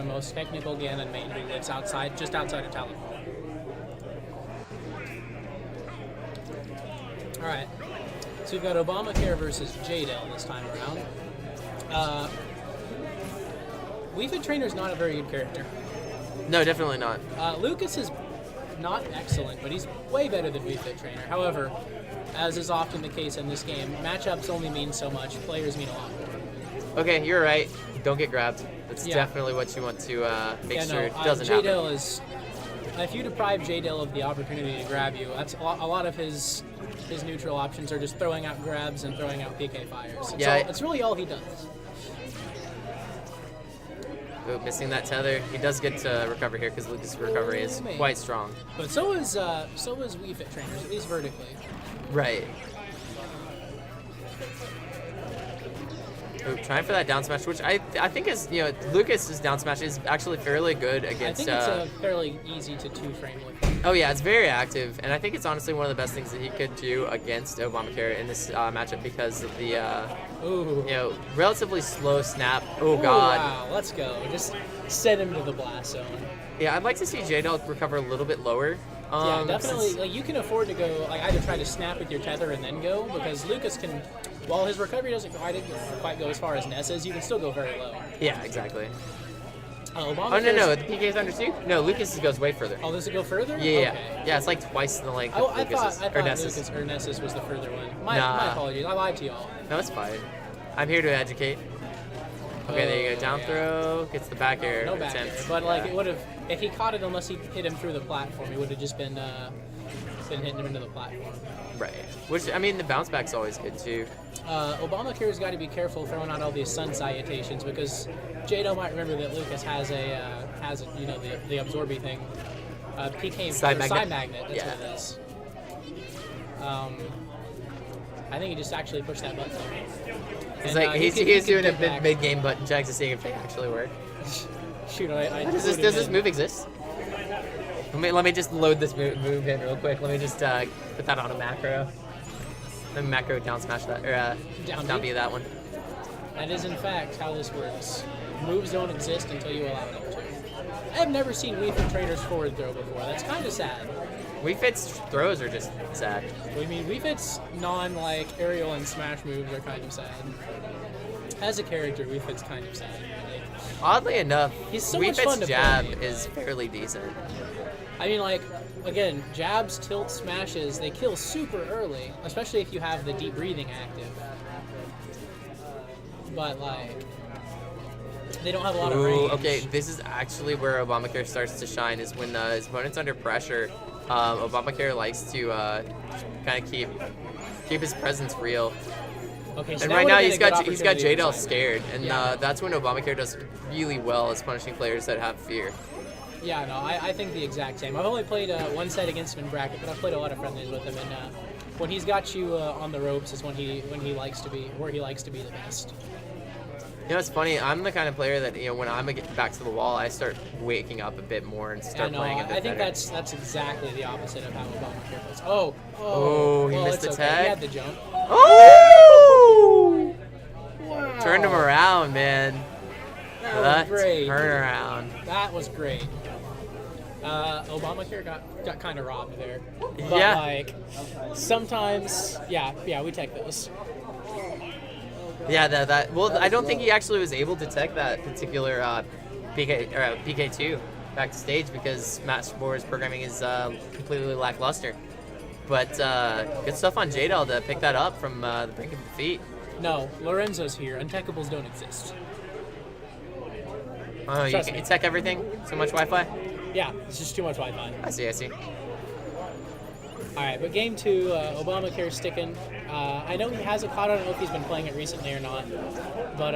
the most technical Ganon main who lives just outside of Talon. Alright, so we've got Obamacare versus JDell this time around. Wii Fit Trainer's not a very good character. No, definitely not. Lucas is not excellent, but he's way better than Wii Fit Trainer. However, as is often the case in this game, matchups only mean so much. Players mean a lot more. Okay, you're right. Don't get grabbed. That's definitely what you want to make sure it doesn't happen. JDell is... If you deprive JDell of the opportunity to grab you, that's a lot of his neutral options are just throwing out grabs and throwing out PK fires. It's really all he does. Ooh, missing that tether. He does get to recover here because Lucas' recovery is quite strong. But so is Wii Fit Trainers, at least vertically. Right. Ooh, trying for that down smash, which I think is, Lucas's down smash is actually fairly good against... I think it's fairly easy to two-frame with. Oh yeah, it's very active, and I think it's honestly one of the best things that he could do against Obamacare in this matchup because of the, relatively slow snap. Oh god. Wow, let's go. Just send him to the blast zone. Yeah, I'd like to see JDell recover a little bit lower. Yeah, definitely. Like, you can afford to go, either try to snap with your tether and then go, because Lucas can, while his recovery doesn't quite go as far as Nessa's, you can still go very low. Yeah, exactly. No, the PK is under 2? No, Lucas goes way further. Oh, does it go further? Yeah, okay. Yeah, it's like twice the length of Lucas's. I thought Lucas or Nessa's was the further one. My apologies, I lied to y'all. No, it's fine. I'm here to educate. Okay, there you go. Down throw, gets the back air back air, but it would have, if he caught it, unless he hit him through the platform, he would have just been hitting him into the platform. Right. Which, I mean, the bounce back's always good too. Obamacare's got to be careful throwing out all these sun salutations because JDell might remember that Lucas has the absorby thing. PK side magnet. That's what it is. I think he just actually pushed that button. It's like he's doing a mid-game button check to see if they actually work. Shoot, does this move exist? Let me just load this move in real quick. Let me just put that on a macro. Let me macro down smash that, or down B that one. That is in fact how this works. Moves don't exist until you allow them to. I've never seen Wii Fit Trainer's forward throw before. That's kind of sad. Wii Fit's throws are just sad. I mean, Wii Fit's aerial and smash moves are kind of sad. As a character, Wii Fit's kind of sad. Oddly enough, he's so Wii Fit's jab play. is fairly decent. I mean, again, jabs, tilt, smashes, they kill super early, especially if you have the deep breathing active. But, they don't have a lot of range. Okay, this is actually where Obamacare starts to shine, is when his opponent's under pressure. Obamacare likes to kind of keep his presence real. Okay, so and right now he's got JDell scared, and that's when Obamacare does really well, is punishing players that have fear. Yeah, no, I think the exact same. I've only played one set against him in bracket, but I've played a lot of friendlies with him, and when he's got you on the ropes is when he likes to be the best. You know, it's funny. I'm the kind of player that, when I'm getting back to the wall, I start waking up a bit more and start playing a bit better. I think that's exactly the opposite of how Obamacare plays. He missed the tag. He had the jump. Oh! Wow. Turned him around, man. That was great. Turnaround. That was great. Obamacare got kind of robbed there. But sometimes, we take those. Yeah, well, I don't think he actually was able to tech that particular PK2 back to stage because Matt Spore's programming is completely lackluster. But good stuff on JDell to pick that up from the brink of defeat. No, Lorenzo's here. Untekables don't exist. Oh, you tech everything? So much Wi-Fi? Yeah, it's just too much Wi-Fi. I see. Alright, but game 2, Obamacare's sticking. I know he has a COD, I don't know if he's been playing it recently or not, but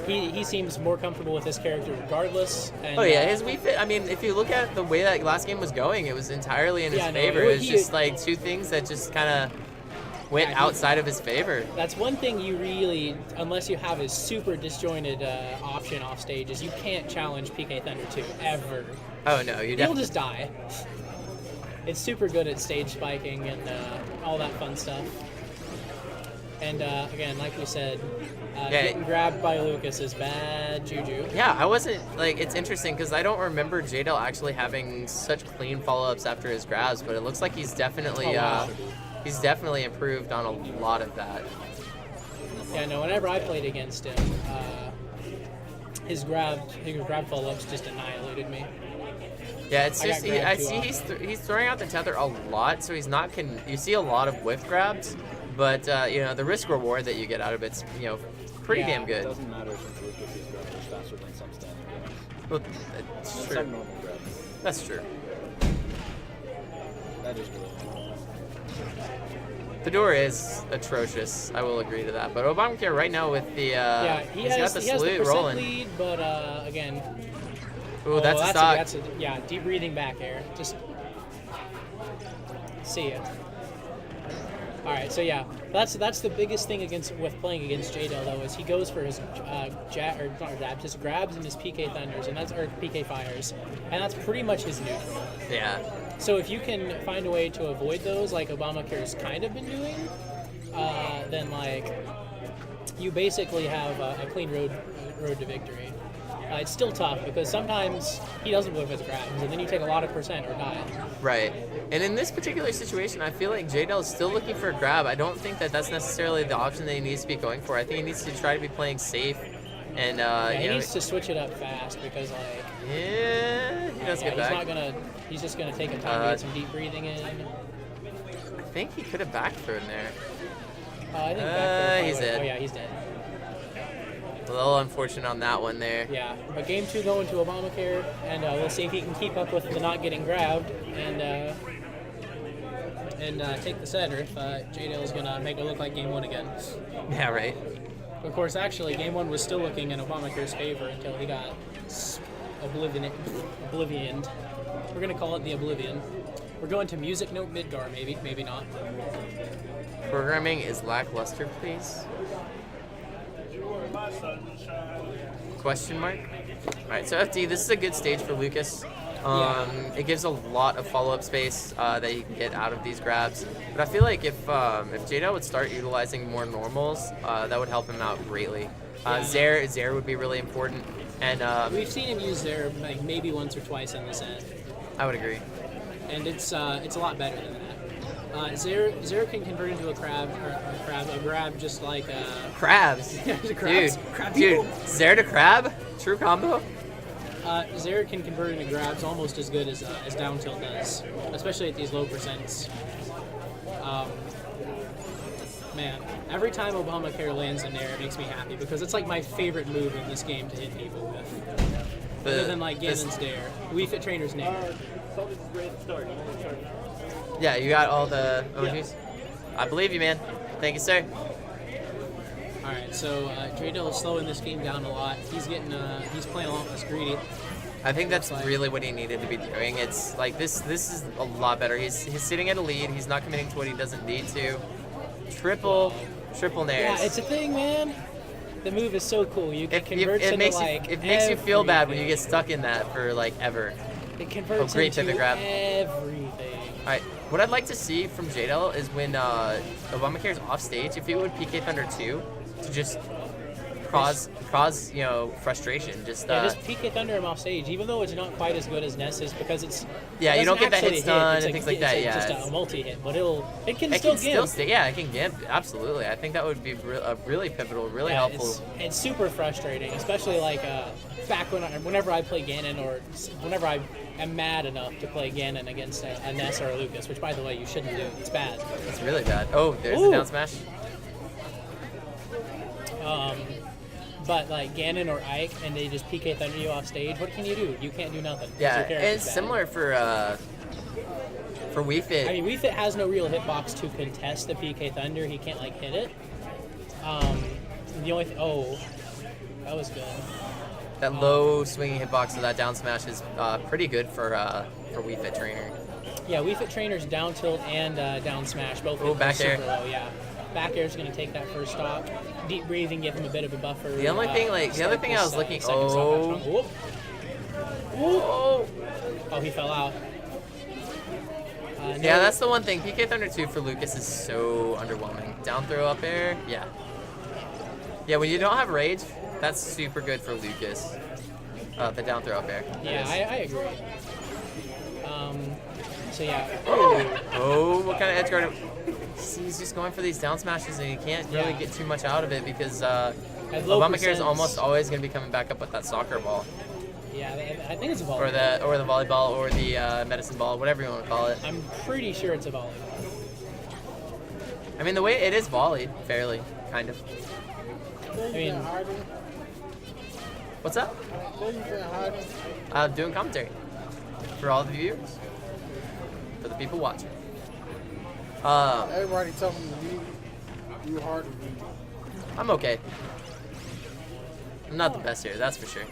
he seems more comfortable with this character regardless. And, his Wii Fit, I mean, if you look at the way that last game was going, it was entirely in his favor. It was just two things that just kind of went outside of his favor. That's one thing you really, unless you have a super disjointed option off stage, is you can't challenge PK Thunder 2, ever. Oh no, He'll just die. It's super good at stage spiking and all that fun stuff. And again, like we said, Getting grabbed by Lucas is bad juju. Yeah, I wasn't like. It's interesting because I don't remember JDell actually having such clean follow-ups after his grabs, but it looks like he's definitely he's definitely improved on a lot of that. Yeah, no. Whenever I played against him, his grab follow-ups just annihilated me. Yeah, it's just I see he's throwing out the tether a lot, so he's not you see a lot of whiff grabs, but you know, the risk reward that you get out of it's, you know, pretty damn good. It doesn't matter since Lucas is grabbing faster than some standing games. Well, that's true. Some normal grabs. That's true. That is really normal. Fedora is atrocious. I will agree to that. But Obamacare right now with the he he's has got the the salute percent rolling. lead, but again. Ooh, that's a stock. Yeah, deep breathing back air. Just see it. All right, so yeah, that's the biggest thing with playing against JDell though, is he goes for his his grabs and his PK thunders, and that's or PK fires, and that's pretty much his neutral. Yeah. So if you can find a way to avoid those, like Obamacare's kind of been doing, then like you basically have a clean road to victory. It's still tough because sometimes he doesn't whip his grabs, and then you take a lot of percent or die. Right. And in this particular situation, I feel like JDell is still looking for a grab. I don't think that that's necessarily the option that he needs to be going for. I think he needs to try to be playing safe. And he needs to switch it up fast because like he does get back. He's just gonna take a time to get some deep breathing in. I think he could have back thrown there. I think he's dead. Oh yeah, he's dead. A little unfortunate on that one there. Yeah, but game 2 going to Obamacare, and we'll see if he can keep up with the not getting grabbed and take the center if JDell is gonna make it look like game 1 again. Yeah, right. Of course, actually, game 1 was still looking in Obamacare's favor until he got oblivioned. We're gonna call it the Oblivion. We're going to music note Midgar, maybe not. Programming is lackluster, please. Question mark? Alright, so FD, this is a good stage for Lucas. It gives a lot of follow-up space that you can get out of these grabs. But I feel like if JDell would start utilizing more normals, that would help him out greatly. Zaire would be really important. And we've seen him use Zaire like maybe once or twice in the set. I would agree. And it's a lot better than that. Zaire can convert into a grab just like crabs. Dude, Zaire to crab, true combo. Zaire can convert into grabs almost as good as down tilt does, especially at these low percents. Man, every time Obamacare lands in there, it makes me happy because it's like my favorite move in this game to hit people with. Other than like Ganon's Dare, Wii Fit Trainer's Nair. Yeah, you got all the emojis? Yeah. I believe you, man. Thank you, sir. Alright, so JDell is slowing this game down a lot. He's playing a lot less greedy. I think that's really what he needed to be doing. It's like this is a lot better. He's sitting at a lead. He's not committing to what he doesn't need to. Triple nairs. Yeah, it's a thing, man. The move is so cool. You can convert into like it makes you feel bad when you get stuck in that for like ever. It converts great into grab. everything. Alright, what I'd like to see from JDell is when Obamacare's off stage, if he would PK Thunder 2 to just cause frustration. Just PK Thunder him off stage, even though it's not quite as good as Ness's because it's you don't get the hits done and things like that. It's just a multi-hit, but it can still gimp. It can gimp. Absolutely, I think that would be really pivotal, really helpful. It's super frustrating, especially like back whenever I play Ganon or whenever I am mad enough to play Ganon against a Ness or a Lucas, which by the way you shouldn't do. It's bad. It's really bad. Oh, there's the down smash. But like Ganon or Ike, and they just PK Thunder you off stage. What can you do? You can't do nothing. Yeah, and it's similar for Wii Fit. I mean, Wii Fit has no real hitbox to contest the PK Thunder. He can't like hit it. The only that was good. That low swinging hitbox of that down smash is pretty good for Wii Fit Trainer. Yeah, Wii Fit Trainer's down tilt and down smash both. Oh, back air. Low, yeah. Back air is going to take that first stock. Deep breathing, give him a bit of a buffer. The other thing I was looking. Oh, he fell out. Yeah, that's the one thing. PK Thunder 2 for Lucas is so underwhelming. Down throw up air, yeah. Yeah, when you don't have rage, that's super good for Lucas. The down throw up air. Yeah, I agree. So yeah. Oh, what kind of edge guard? He's just going for these down smashes, and you can't really get too much out of it because Obamacare is almost always going to be coming back up with that soccer ball. Yeah, I think it's a volleyball. Or the volleyball, or the medicine ball, whatever you want to call it. I'm pretty sure it's a volleyball. I mean, the way it is volleyed, fairly, kind of. I mean, what's up? Doing commentary for all the viewers, for the people watching. Everybody told me you hard to beat. I'm okay. I'm not the best here, that's for sure.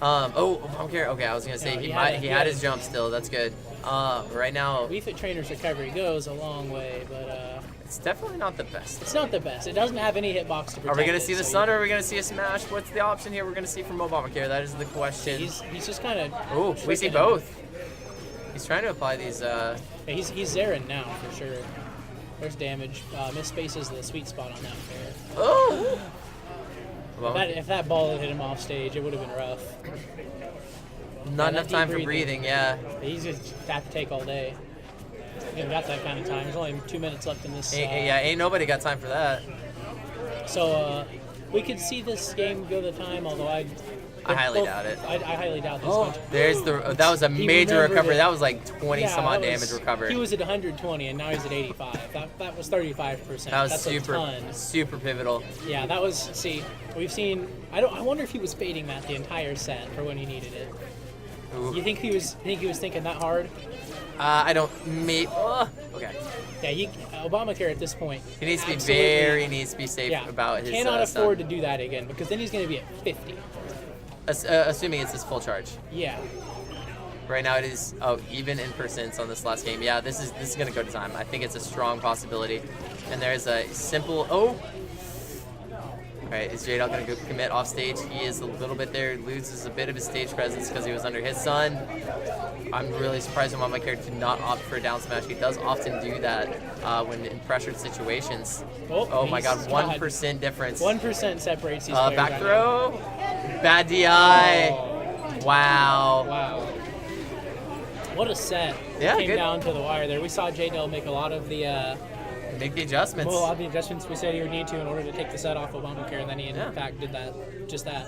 Obamacare. Okay, I was gonna say he had his jump still. That's good. Right now, Wii Fit Trainer's recovery goes a long way, but it's definitely not the best. it's not the best. It doesn't have any hitbox to protect. Are we gonna it, see the so sun, or are we gonna see a smash? What's the option here? We're gonna see from Obamacare. That is the question. He's just kind of. Oh, we see both. He's trying to apply these. Yeah, he's Zarin now for sure. There's damage. Misspace is the sweet spot on that fair. Oh. If that ball had hit him off stage, it would have been rough. Not enough time for breathing. Yeah. He's just have to take all day. We haven't got that kind of time. There's only 2 minutes left in this. Ain't nobody got time for that. So we could see this game go the time, although I highly doubt it. I highly doubt this. There's that was a major recovery. That was like 20 some odd damage recovered. He was at 120 and now he's at 85. That was 35%. That was That's super pivotal. Yeah, that was. See, we've seen. I wonder if he was fading that the entire set for when he needed it. Ooh. You think he was thinking that hard? I don't. Okay. Yeah, Obamacare at this point. He needs to be needs to be safe about his. Cannot afford to do that again because then he's going to be at 50. Assuming it's his full charge. Yeah. Right now it is even in percents on this last game. Yeah, this is gonna go to time. I think it's a strong possibility. And there's a simple Alright, is JDell gonna go commit off stage? He is a little bit there, loses a bit of his stage presence because he was under his sun. I'm really surprised Obamacare did not opt for a down smash. He does often do that when in pressured situations. Oh my god, 1% difference. 1% separates these players. Back throw. Bad DI. Oh. Wow. What a set. Yeah, Came good. down to the wire there. We saw JDell make a lot of the make the adjustments. Well, a lot of the adjustments we said he would need to in order to take the set off Obamacare, and then he in fact did just that.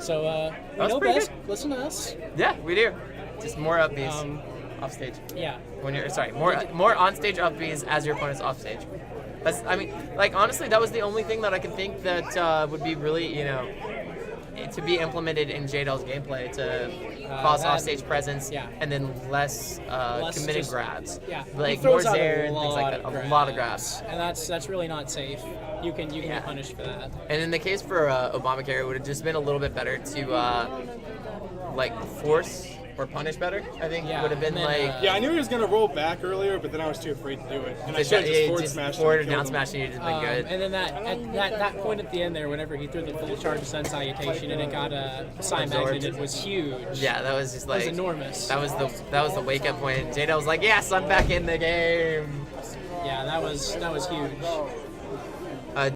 So we know best. Good. Listen to us. Yeah, we do. Just more upbeats off stage. Yeah. When you're more on stage upbeats as your opponent's off stage. That's honestly, that was the only thing that I could think that would be really to be implemented in JDell's gameplay to cause offstage presence and then less committed grabs. Yeah, like more Zaire and things like that. A lot of grabs. And that's really not safe. You can get punished for that. And in the case for Obamacare, it would have just been a little bit better to force or punish better. I think would have been I knew he was gonna roll back earlier, but then I was too afraid to do it. And I should have just forward smashed him. Forward down smash, you'd have been good. And then that point at the end there, whenever he threw the full charge sun salutation and it got Psy magneted, was huge. Yeah, that was just like. It was enormous. That was the wake up point. JDell was like, yes, I'm back in the game. Yeah, that was huge.